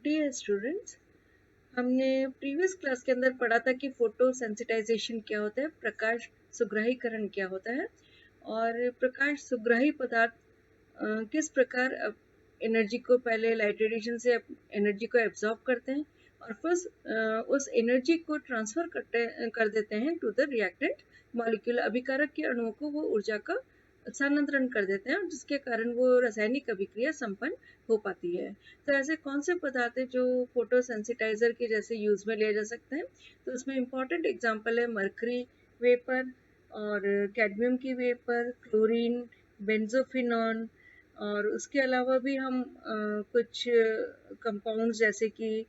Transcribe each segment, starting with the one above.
Dear students, हमने previous class के अंदर पढ़ा था कि फोटो सेंसिटाइजेशन क्या होता है, प्रकाश सुग्राहीकरण क्या होता है और प्रकाश सुग्राही पदार्थ किस प्रकार एनर्जी को पहले लाइट रेडिएशन से एनर्जी को एब्जॉर्ब करते हैं और फिर उस एनर्जी को ट्रांसफर कर देते हैं टू द रिएक्टेंट मॉलिक्यूल। अभिकारक के अणुओं को वो ऊर्जा का स्थानांतरण कर देते हैं और जिसके कारण वो रासायनिक अभिक्रिया संपन्न हो पाती है। तो ऐसे कौन से पदार्थ है जो फोटो सेंसिटाइजर के जैसे यूज में लिया जा सकते हैं? तो उसमें इम्पॉर्टेंट एग्जांपल है मरकरी वेपर और कैडमियम की वेपर, क्लोरीन, बेंजोफिनॉन और उसके अलावा भी हम कुछ कंपाउंड्स जैसे कि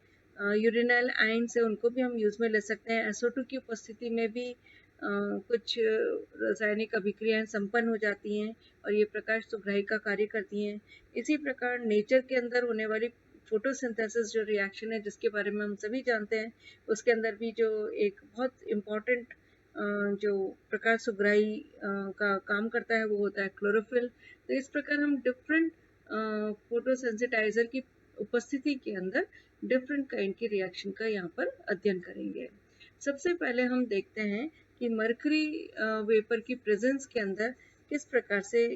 यूरिनाइल आयन से उनको भी हम यूज में ले सकते हैं। SO2 की उपस्थिति में भी कुछ रासायनिक अभिक्रियाएं संपन्न हो जाती हैं और ये प्रकाश सुग्राही का कार्य करती हैं। इसी प्रकार नेचर के अंदर होने वाली फोटोसिंथेसिस जो रिएक्शन है जिसके बारे में हम सभी जानते हैं, उसके अंदर भी जो एक बहुत इम्पॉर्टेंट जो प्रकाश सुग्राही का काम करता है वो होता है क्लोरोफिल। तो इस प्रकार हम डिफरेंट फोटोसेंसिटाइजर की उपस्थिति के अंदर डिफरेंट काइंड की रिएक्शन का यहाँ पर अध्ययन करेंगे। सबसे पहले हम देखते हैं कि मरकरी वेपर की प्रेजेंस के अंदर किस प्रकार से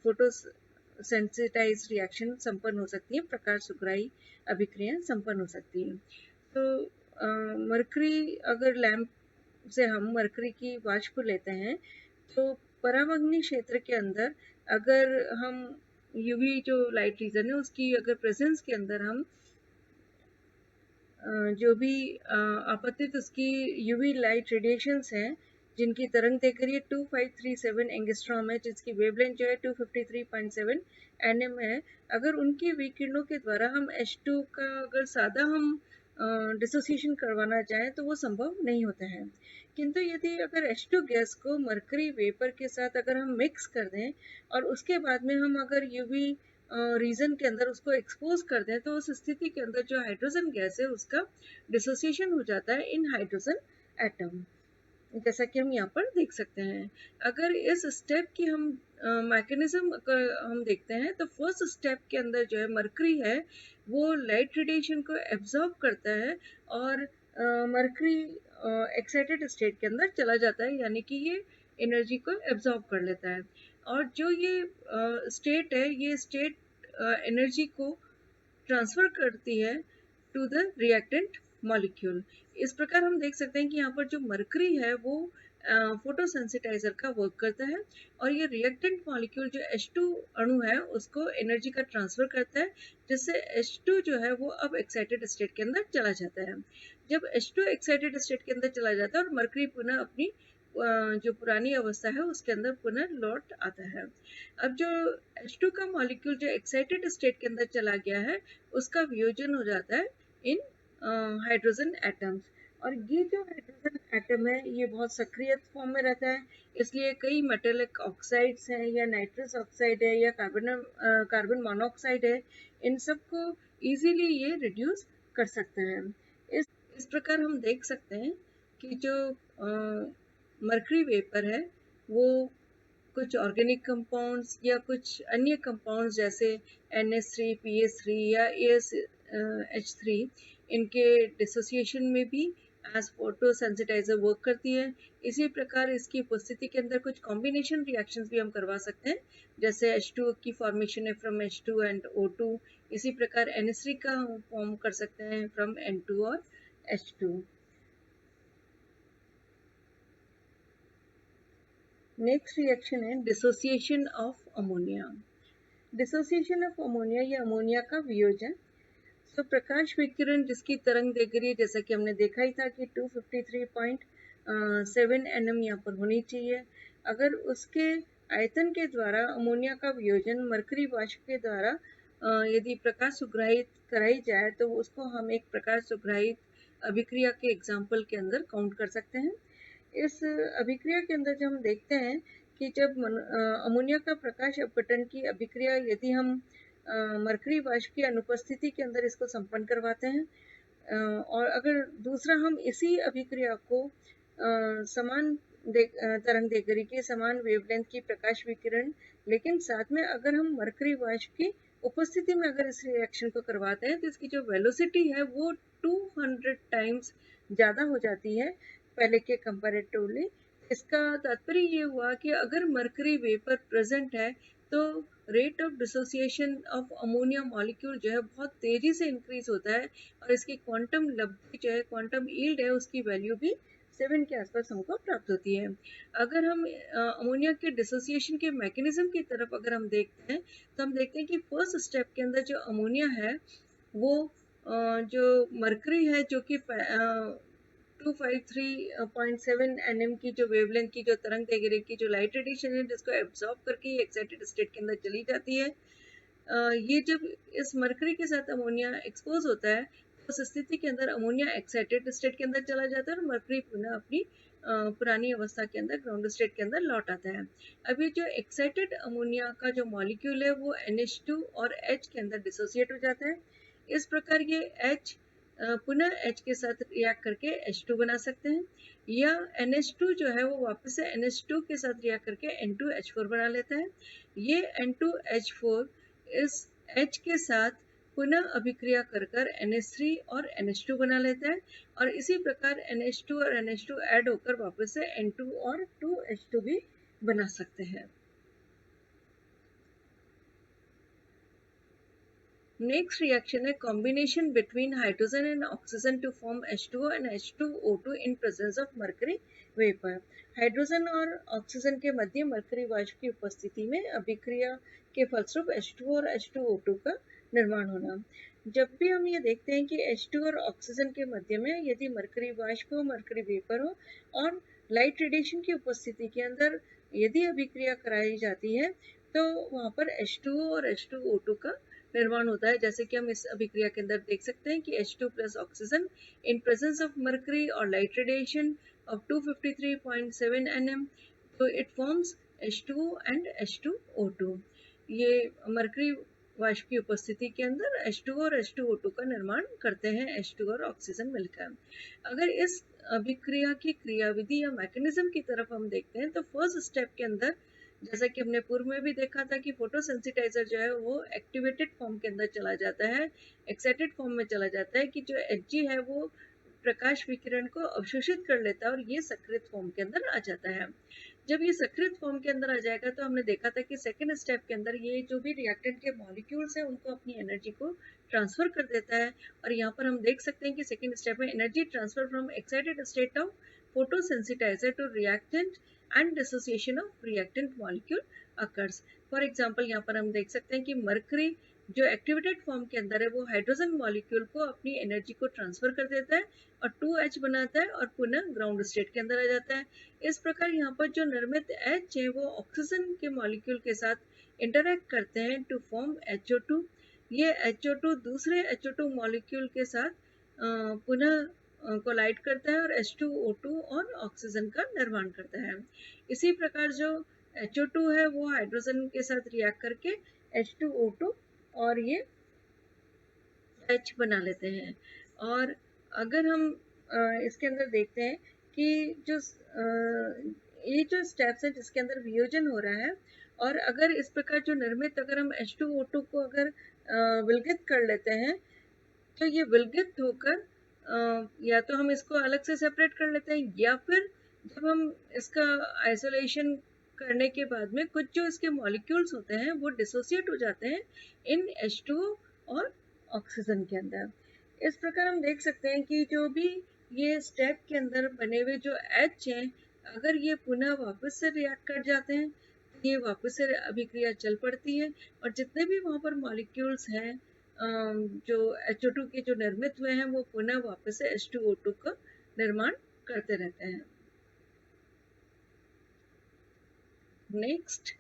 फोटो सेंसिटाइज रिएक्शन संपन्न हो सकती है, प्रकाश सुग्राही अभिक्रिया संपन्न हो सकती है। तो मरकरी अगर लैंप से हम मरकरी की वाष्प लेते हैं तो परावग्नि क्षेत्र के अंदर अगर हम यूवी जो लाइट रीजन है उसकी अगर प्रेजेंस के अंदर हम जो भी आपतित उसकी यूवी लाइट रेडिएशंस हैं जिनकी तरंग दैर्घ्य 2537 एंगस्ट्रॉम है, जिसकी वेवलेंथ जो है 253.7 nm है, अगर उनकी विकिरणों के द्वारा हम H2 का अगर सादा हम डिसोसिएशन करवाना चाहें तो वो संभव नहीं होता है। किंतु यदि अगर H2 गैस को मरकरी वेपर के साथ अगर हम मिक्स कर दें और उसके बाद में हम अगर यूवी रीजन के अंदर उसको एक्सपोज कर दें तो उस स्थिति के अंदर जो हाइड्रोजन गैस है उसका डिसोसिएशन हो जाता है इन हाइड्रोजन एटम, जैसा कि हम यहाँ पर देख सकते हैं। अगर इस स्टेप की हम मैकेनिज्म हम देखते हैं तो फर्स्ट स्टेप के अंदर जो है मरकरी है वो लाइट रेडिएशन को एब्जॉर्ब करता है और मरकरी एक्साइटेड स्टेट के अंदर चला जाता है, यानी कि ये एनर्जी को एब्जॉर्ब कर लेता है और जो ये स्टेट है ये स्टेट एनर्जी को ट्रांसफर करती है टू द रिएक्टेंट मॉलिक्यूल। इस प्रकार हम देख सकते हैं कि यहाँ पर जो मरकरी है वो फोटोसेंसिटाइजर का वर्क करता है और ये रिएक्टेंट मॉलिक्यूल जो H2 अणु है उसको एनर्जी का ट्रांसफर करता है, जिससे H2 जो है वो अब एक्साइटेड स्टेट के अंदर चला जाता है। जब H2 एक्साइटेड स्टेट के अंदर चला जाता है और मरकरी पुनः अपनी जो पुरानी अवस्था है उसके अंदर पुनः लौट आता है। अब जो H2 का मॉलिक्यूल जो एक्साइटेड स्टेट के अंदर चला गया है उसका वियोजन हो जाता है इन हाइड्रोजन एटम्स और ये जो हाइड्रोजन एटम है ये बहुत सक्रिय फॉर्म में रहता है, इसलिए कई मेटेलिक ऑक्साइड्स हैं या नाइट्रस ऑक्साइड है या कार्बन मोनोऑक्साइड है, इन सबको इजीली ये रिड्यूस कर सकते हैं। इस प्रकार हम देख सकते हैं कि जो मरकरी वेपर है वो कुछ ऑर्गेनिक कंपाउंड्स या कुछ अन्य कंपाउंड्स जैसे NH3, PH3 या ASH3 इनके डिसोसिएशन में भी एज फोटो सेंसिटाइजर वर्क करती है। इसी प्रकार इसकी उपस्थिति के अंदर कुछ कॉम्बिनेशन रिएक्शंस भी हम करवा सकते हैं, जैसे H2 की फॉर्मेशन है फ्रॉम H2 एंड O2, इसी प्रकार NH3 का हम फॉर्म कर सकते हैं फ्रॉम N2 और H2। नेक्स्ट रिएक्शन है dissociation of ammonia. Dissociation of ammonia या अमोनिया का वियोजन। तो प्रकाश विकिरण जिसकी तरंग दैर्घ्य जैसा कि हमने देखा ही था कि 253.7 nm यहाँ पर होनी चाहिए, अगर उसके आयतन के द्वारा अमोनिया का वियोजन मरकरी वाष्प के द्वारा यदि प्रकाश सुग्राहित कराई जाए तो उसको हम एक प्रकाश सुग्राहित अभिक्रिया के एग्जाम्पल के अंदर काउंट कर सकते हैं। इस अभिक्रिया के अंदर जब हम देखते हैं कि जब अमोनिया का प्रकाश अपघटन की अभिक्रिया यदि हम मरकरी वाष्प की अनुपस्थिति के अंदर इसको संपन्न करवाते हैं और अगर दूसरा हम इसी अभिक्रिया को समान तरंग दैर्घ्य के समान वेवलेंथ की प्रकाश विकिरण लेकिन साथ में अगर हम मरकरी वाष्प की उपस्थिति में अगर इस रिएक्शन को करवाते हैं तो इसकी जो वेलोसिटी है वो 200 टाइम्स ज़्यादा हो जाती है पहले के कंपैरेटिवली। इसका तात्पर्य ये हुआ कि अगर मरकरी वेपर प्रेजेंट है तो rate of dissociation of ammonia molecule जो है बहुत तेजी से इंक्रीज होता है और इसकी क्वांटम लब्धि जो है, क्वांटम यील्ड है, उसकी वैल्यू भी 7 के आसपास हमको प्राप्त होती है। अगर हम अमोनिया के डिसोसिएशन के मैकेनिज्म की तरफ अगर हम देखते हैं तो हम देखते हैं कि फर्स्ट स्टेप के अंदर जो अमोनिया है वो जो मरकरी है जो कि 253.7 nm की जो वेवलेंथ की जो तरंग दैर्घ्य की जो लाइट रेडिएशन है जिसको एब्जॉर्ब करके एक्साइटेड स्टेट के अंदर चली जाती है, ये जब इस मरकरी के साथ अमोनिया एक्सपोज होता है तो उस स्थिति के अंदर अमोनिया एक्साइटेड स्टेट के अंदर चला जाता है और मरकरी पुनः अपनी पुरानी अवस्था के अंदर ग्राउंड स्टेट के अंदर लौट आता है। अब ये जो एक्साइटेड अमोनिया का जो मॉलिक्यूल है वो NH2 और H के अंदर डिसोसिएट हो जाता है। इस प्रकार ये H पुनः H के साथ रिएक्ट करके H2 बना सकते हैं, या NH2 जो है वो वापस से NH2 के साथ रिएक्ट करके N2H4 बना लेता है। ये N2H4 इस H के साथ पुनः अभिक्रिया कर कर NH3 और NH2 बना लेता है और इसी प्रकार NH2 और NH2 ऐड होकर वापस से N2 और 2H2 भी बना सकते हैं। Next reaction है combination between hydrogen and oxygen to form H2O and H2O2 in presence of mercury vapor। Hydrogen और ऑक्सीजन के मध्य मरकरी वाष्प की उपस्थिति में अभिक्रिया के फलस्वरूप H2O और H2O2 का निर्माण होना। जब भी हम ये देखते हैं कि H2 और ऑक्सीजन के मध्य में यदि मरकरी वाष्प हो, मरकरी वेपर हो और लाइट रेडिएशन की उपस्थिति के अंदर यदि अभिक्रिया कराई जाती है तो वहाँ पर H2O और H2O2 का निर्माण होता है। जैसे कि हम इस अभिक्रिया के अंदर देख सकते हैं कि H2 plus oxygen in presence of mercury और लाइट रेडिएशन ऑफ 253.7 nm, तो it forms H2O and H2O2। ये मरकरी वाष्प की उपस्थिति के अंदर H2O और H2O2 का निर्माण करते हैं, H2 और ऑक्सीजन मिलकर। अगर इस अभिक्रिया की क्रियाविधि या मैकेनिज्म की तरफ हम देखते हैं तो फर्स्ट स्टेप के अंदर जैसा कि हमने पूर्व में भी देखा था कि फोटोसेंसिटाइजर जो है वो एक्टिवेटेड फॉर्म के अंदर चला जाता है, एक्साइटेड फॉर्म में चला जाता है कि जो Hg है वो प्रकाश विकिरण को अवशोषित कर लेता है और ये सक्रिय फॉर्म के अंदर आ जाता है। जब ये सक्रिय फॉर्म के अंदर आ जाएगा तो हमने देखा था कि सेकेंड स्टेप के अंदर ये जो भी रिएक्टेंट के मॉलिक्यूल्स हैं उनको अपनी एनर्जी को ट्रांसफर कर देता है और यहाँ पर हम देख सकते हैं कि सेकेंड स्टेप में energy transfer from excited state of photosensitizer to reactant and dissociation of reactant molecule occurs। For example यहाँ पर हम देख सकते हैं कि मरकरी जो एक्टिवेटेड फॉर्म के अंदर है वो हाइड्रोजन मॉलिक्यूल को अपनी एनर्जी को ट्रांसफर कर देता है और 2H बनाता है और पुनः ग्राउंड स्टेट के अंदर आ जाता है। इस प्रकार यहाँ पर जो निर्मित H है वो ऑक्सीजन के मॉलिक्यूल के साथ इंटरैक्ट करते हैं टू फॉर्म HO2। ये HO2 दूसरे HO2 मॉलिक्यूल के साथ पुनः कोलाइड करता है और H2O2 और ऑक्सीजन का निर्माण करता है। इसी प्रकार जो HO2 है वो हाइड्रोजन के साथ रिएक्ट करके H2O2 और ये H बना लेते हैं। और अगर हम इसके अंदर देखते हैं कि जो ये जो स्टेप्स हैं जिसके अंदर वियोजन हो रहा है और अगर इस प्रकार जो निर्मित अगर हम H2O2 को अगर विलगित कर लेते हैं तो ये विलगित होकर या तो हम इसको अलग से सेपरेट कर लेते हैं या फिर जब हम इसका आइसोलेशन करने के बाद में कुछ जो इसके मॉलिक्यूल्स होते हैं वो डिसोसिएट हो जाते हैं इन H2O और ऑक्सीजन के अंदर। इस प्रकार हम देख सकते हैं कि जो भी ये स्टेप के अंदर बने हुए जो H हैं अगर ये पुनः वापस से रिएक्ट कर जाते हैं तो ये वापस से अभिक्रिया चल पड़ती है और जितने भी वहाँ पर मॉलिक्यूल्स हैं जो HO2 के जो निर्मित हुए हैं वो पुनः वापस से H2O2 का निर्माण करते रहते हैं। नेक्स्ट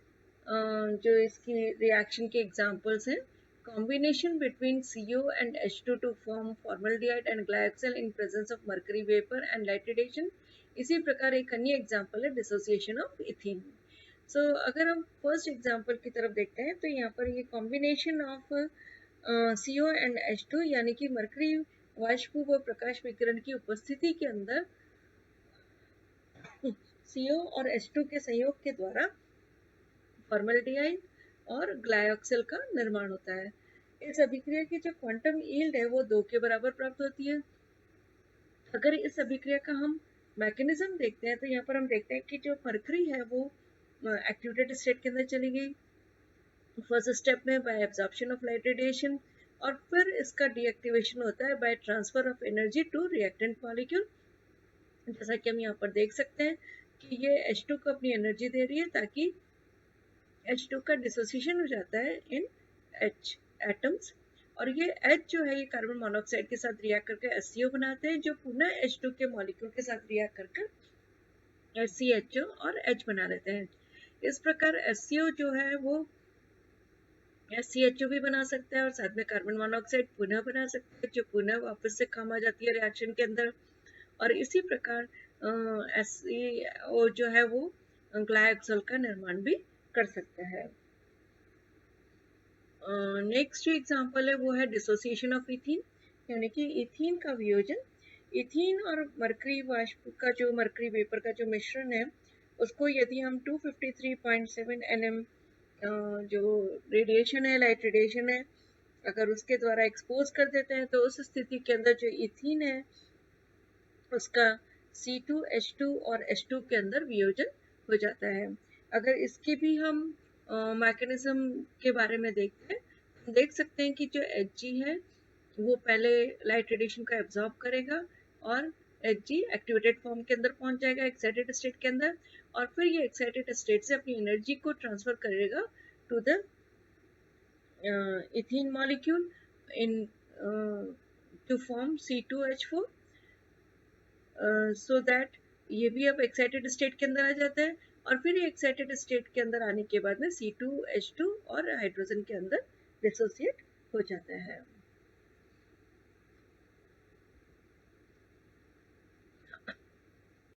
जो इसकी रिएक्शन के एग्जांपल्स हैं, combination between CO and H2 to form formaldehyde and glyoxal in presence of mercury vapor and light radiation। इसी प्रकार एक अन्य एग्जांपल है डिसोसिएशन ऑफ इथीन। सो अगर हम फर्स्ट एग्जांपल की तरफ देखते हैं तो यहाँ पर ये combination of CO and H2 यानी कि मरकरी वाष्प व प्रकाश विकिरण की उपस्थिति के अंदर CO और H2 के संयोग के द्वारा फॉर्मल्डिहाइड और ग्लायोक्सिल का निर्माण होता है। इस अभिक्रिया की जो क्वांटम यील्ड है वो 2 के बराबर प्राप्त होती है। अगर इस अभिक्रिया का हम मैकेनिज्म देखते हैं तो यहाँ पर हम देखते हैं कि जो मरकरी है वो एक्टिवेटेड स्टेट के अंदर चली गई फर्स्ट स्टेप में by absorption of light radiation, और फिर इसका डीएक्टिवेशन होता है by transfer of energy to reactant molecule. जैसा कि हम यहाँ पर देख सकते हैं कि ये H2 को अपनी एनर्जी दे रही है ताकि H2 का डिसोसिएशन हो जाता है इन H एटम्स, और ये H जो है ये कार्बन मोनोऑक्साइड के साथ रिएक्ट करके HCO बनाते हैं, जो पुनः H2 के मॉलिक्यूल के साथ रिएक्ट करके HCHO और H बना देते हैं। इस प्रकार HCO जो है वो SCHO भी बना सकता है और साथ में कार्बन मोनोऑक्साइड पुनः बना सकता है, जो पुनः वापस से काम आ जाती है रिएक्शन के अंदर। और इसी प्रकार SCO जो है वो ग्लाइकोल का निर्माण भी कर सकता है। नेक्स्ट जो एग्जांपल है वो है डिसोसिएशन ऑफ इथीन, यानी कि इथीन का वियोजन। इथीन और मरकरी वाष्प का जो मरकरी वेपर का जो मिश्रण है उसको यदि हम 253.7 nm जो रेडिएशन है, लाइट रेडिएशन है, अगर उसके द्वारा एक्सपोज कर देते हैं तो उस स्थिति के अंदर जो इथीन है उसका C2H2 और H2 के अंदर वियोजन हो जाता है। अगर इसके भी हम मैकेनिज्म के बारे में देखते हैं, हम देख सकते हैं कि जो Hg है वो पहले लाइट रेडिएशन को एब्जॉर्ब करेगा और Hg एक्टिवेटेड फॉर्म के अंदर पहुंच जाएगा एक्साइटेड स्टेट के अंदर, और फिर ये एक्साइटेड स्टेट से अपनी एनर्जी को ट्रांसफर करेगा to the ethene molecule into form C2H4, so that ये भी अब एक्साइटेड स्टेट के अंदर आ जाता है, और फिर ये एक्साइटेड स्टेट के अंदर आने के बाद में C2H2 और हाइड्रोजन के अंदर डिसोसिएट हो जाता है।